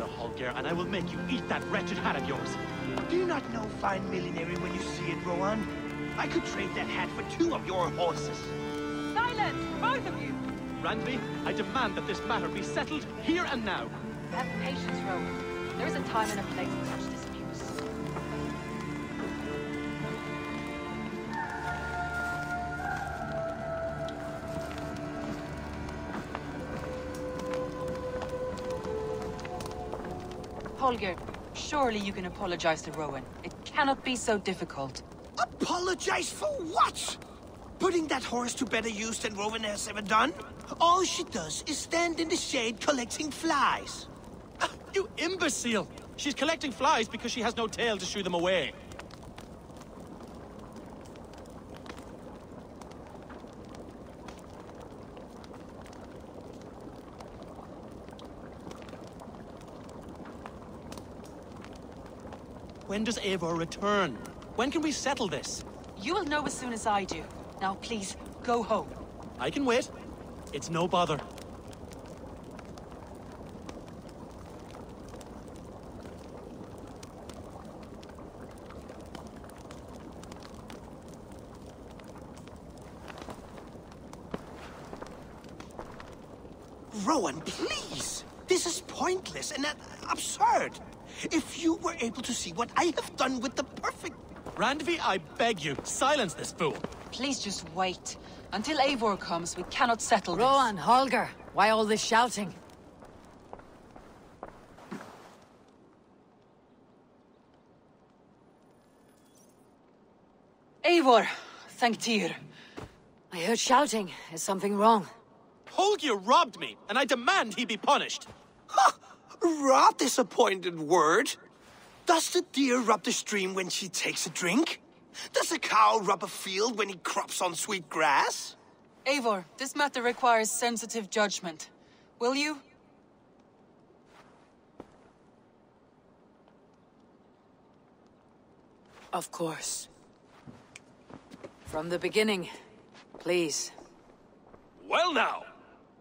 another, Holger, and I will make you eat that wretched hat of yours. Do you not know fine millinery when you see it, Rowan? I could trade that hat for 2 of your horses. Silence, both of you! Randvi, I demand that this matter be settled here and now. Have patience, Rowan. There is a time and a place for such disputes. Holger, surely you can apologize to Rowan. It cannot be so difficult. Apologize for what? Putting that horse to better use than Rowan has ever done? All she does is stand in the shade collecting flies. You imbecile! She's collecting flies because she has no tail to shoo them away. When does Eivor return? When can we settle this? You will know as soon as I do. Now, please, go home. I can wait. It's no bother. Rowan, please! This is pointless and absurd. If you were able to see what I have done with the perfect... Randvi, I beg you, silence this fool. Please just wait. Until Eivor comes, we cannot settle this. Rowan, Holger, why all this shouting? Eivor, thank Tyr. I heard shouting. Is something wrong? Holger robbed me, and I demand he be punished. Ha! Rot is a pointed word. Does the deer rub the stream when she takes a drink? Does a cow rub a field when he crops on sweet grass? Eivor, this matter requires sensitive judgment. Will you? Of course. From the beginning, please. Well now,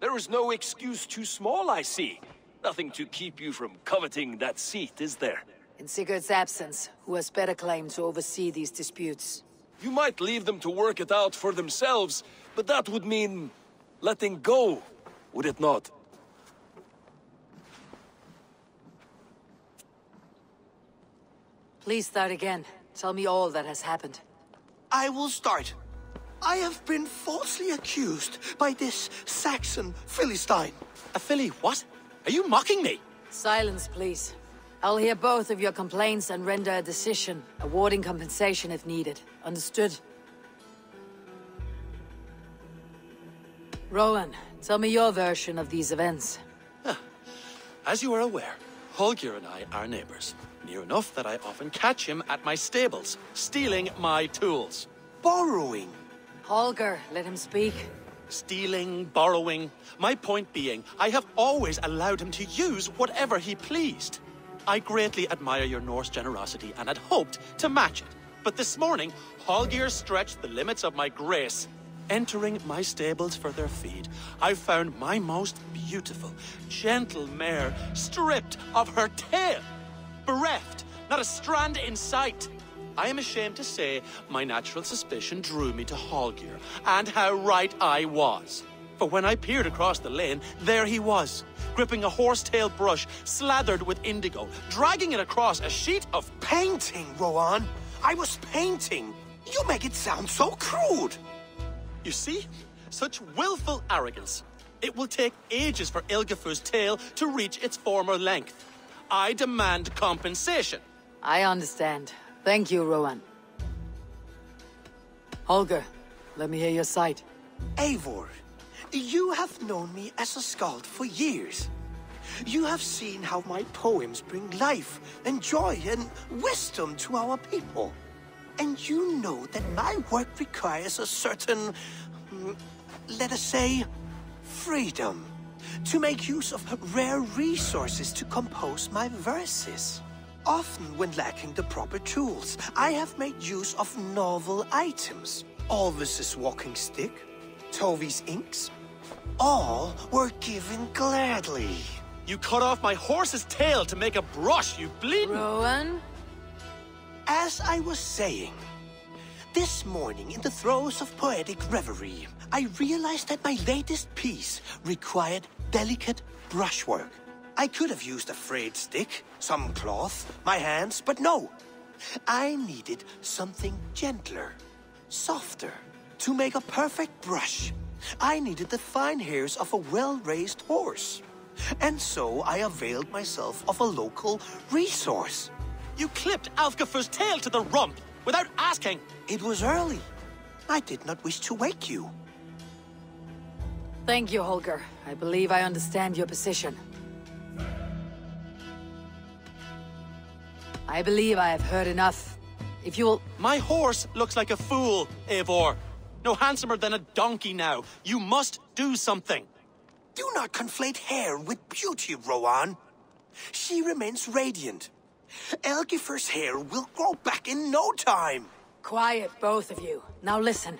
there is no excuse too small, I see. Nothing to keep you from coveting that seat, is there? In Sigurd's absence, who has better claim to oversee these disputes? You might leave them to work it out for themselves, but that would mean letting go, would it not? Please start again. Tell me all that has happened. I will start. I have been falsely accused by this Saxon Philistine. A filly what? Are you mocking me? Silence, please. I'll hear both of your complaints and render a decision, awarding compensation if needed. Understood? Rowan, tell me your version of these events. As you are aware, Holger and I are neighbors. Near enough that I often catch him at my stables, stealing my tools. Borrowing. Holger, let him speak. Stealing, borrowing. My point being, I have always allowed him to use whatever he pleased. I greatly admire your Norse generosity and had hoped to match it. But this morning, Holger stretched the limits of my grace. Entering my stables for their feed, I found my most beautiful, gentle mare stripped of her tail. Bereft, not a strand in sight. I am ashamed to say my natural suspicion drew me to Holger, and how right I was. For when I peered across the lane, there he was, gripping a horsetail brush slathered with indigo, dragging it across a sheet of... Painting, Rowan. I was painting. You make it sound so crude. You see? Such willful arrogance. It will take ages for Ilgefu's tail to reach its former length. I demand compensation. I understand. Thank you, Rowan. Holger, let me hear your side. Eivor, you have known me as a skald for years. You have seen how my poems bring life and joy and wisdom to our people. And you know that my work requires a certain, let us say, freedom to make use of rare resources to compose my verses. Often when lacking the proper tools, I have made use of novel items. Alvis's walking stick, Tovi's inks, all were given gladly. You cut off my horse's tail to make a brush, you bleeding... Rowan? As I was saying, this morning in the throes of poetic reverie, I realized that my latest piece required delicate brushwork. I could have used a frayed stick, some cloth, my hands, but no. I needed something gentler, softer. To make a perfect brush, I needed the fine hairs of a well-raised horse. And so I availed myself of a local resource. You clipped Alfgafu's tail to the rump without asking. It was early. I did not wish to wake you. Thank you, Holger. I believe I understand your position. I believe I have heard enough. If you will... My horse looks like a fool, Eivor. No handsomer than a donkey now. You must do something. Do not conflate hair with beauty, Rowan. She remains radiant. Elgifer's hair will grow back in no time. Quiet, both of you. Now listen.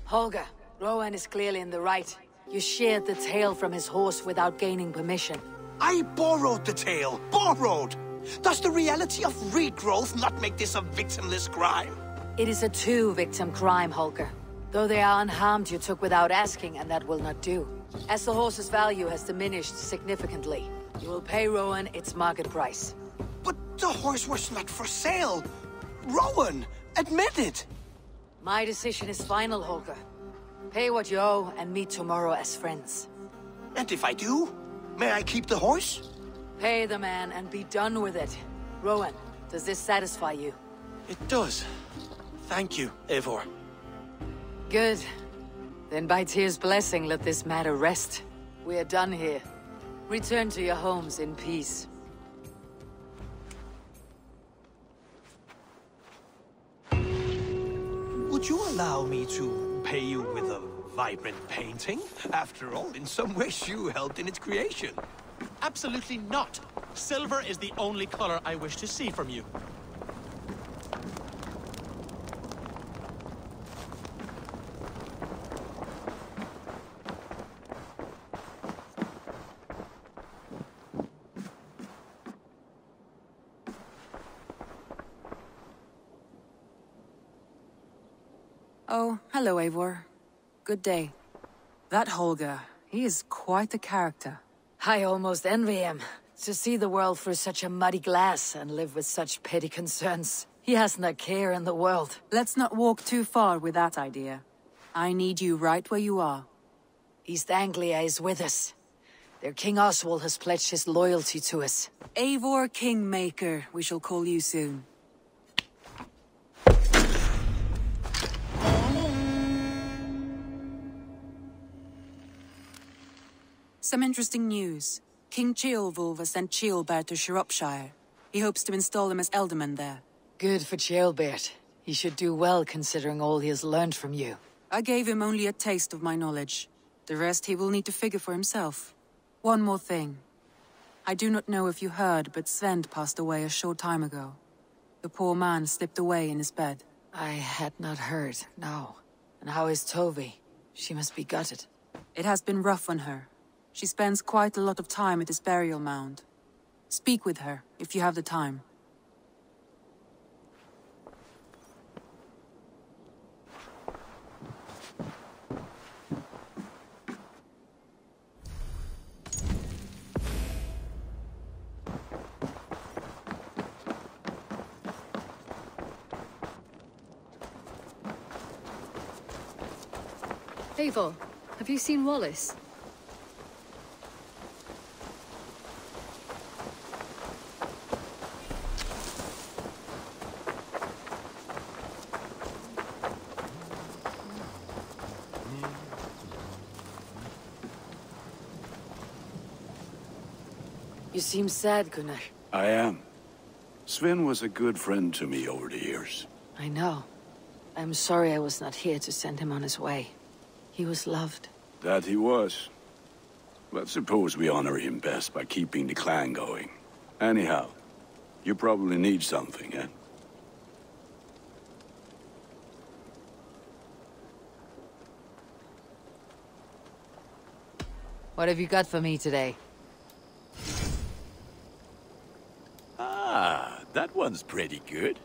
Holger, Rowan is clearly in the right. You sheared the tail from his horse without gaining permission. I borrowed the tail. Borrowed! Does the reality of regrowth not make this a victimless crime? It is a two-victim crime, Holger. Though they are unharmed, you took without asking, and that will not do. As the horse's value has diminished significantly, you will pay Rowan its market price. But the horse was not for sale. Rowan, admit it. My decision is final, Holger. Pay what you owe and meet tomorrow as friends. And if I do, may I keep the horse? Pay the man and be done with it. Rowan, does this satisfy you? It does. Thank you, Eivor. Good. Then by Tyr's blessing, let this matter rest. We are done here. Return to your homes in peace. Would you allow me to pay you with a vibrant painting? After all, in some ways you helped in its creation. Absolutely not. Silver is the only color I wish to see from you. Oh, hello, Eivor. Good day. That Holger, he is quite the character. I almost envy him. To see the world through such a muddy glass and live with such petty concerns. He hasn't a care in the world. Let's not walk too far with that idea. I need you right where you are. East Anglia is with us. Their King Oswald has pledged his loyalty to us. Eivor Kingmaker, we shall call you soon. Some interesting news. King Ceolwulf has sent Ceolbert to Shropshire. He hopes to install him as Elderman there. Good for Ceolbert. He should do well considering all he has learned from you. I gave him only a taste of my knowledge. The rest he will need to figure for himself. One more thing. I do not know if you heard, but Svend passed away a short time ago. The poor man slipped away in his bed. I had not heard, no. And how is Tovi? She must be gutted. It has been rough on her. She spends quite a lot of time at his burial mound. Speak with her, if you have the time. Eivor, have you seen Wallace? You seem sad, Gunnar. I am. Sven was a good friend to me over the years. I know. I'm sorry I was not here to send him on his way. He was loved. That he was. But suppose we honor him best by keeping the clan going. Anyhow, you probably need something, eh? What have you got for me today? Ah, that one's pretty good.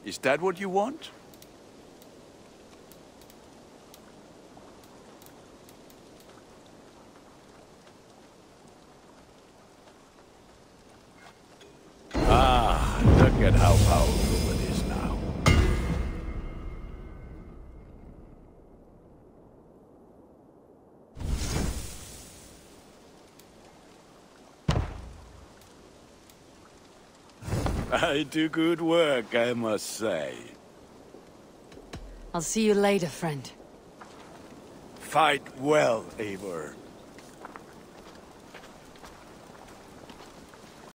Is that what you want? Ah, look at how powerful it is now. I do good work, I must say. I'll see you later, friend. Fight well, Eivor.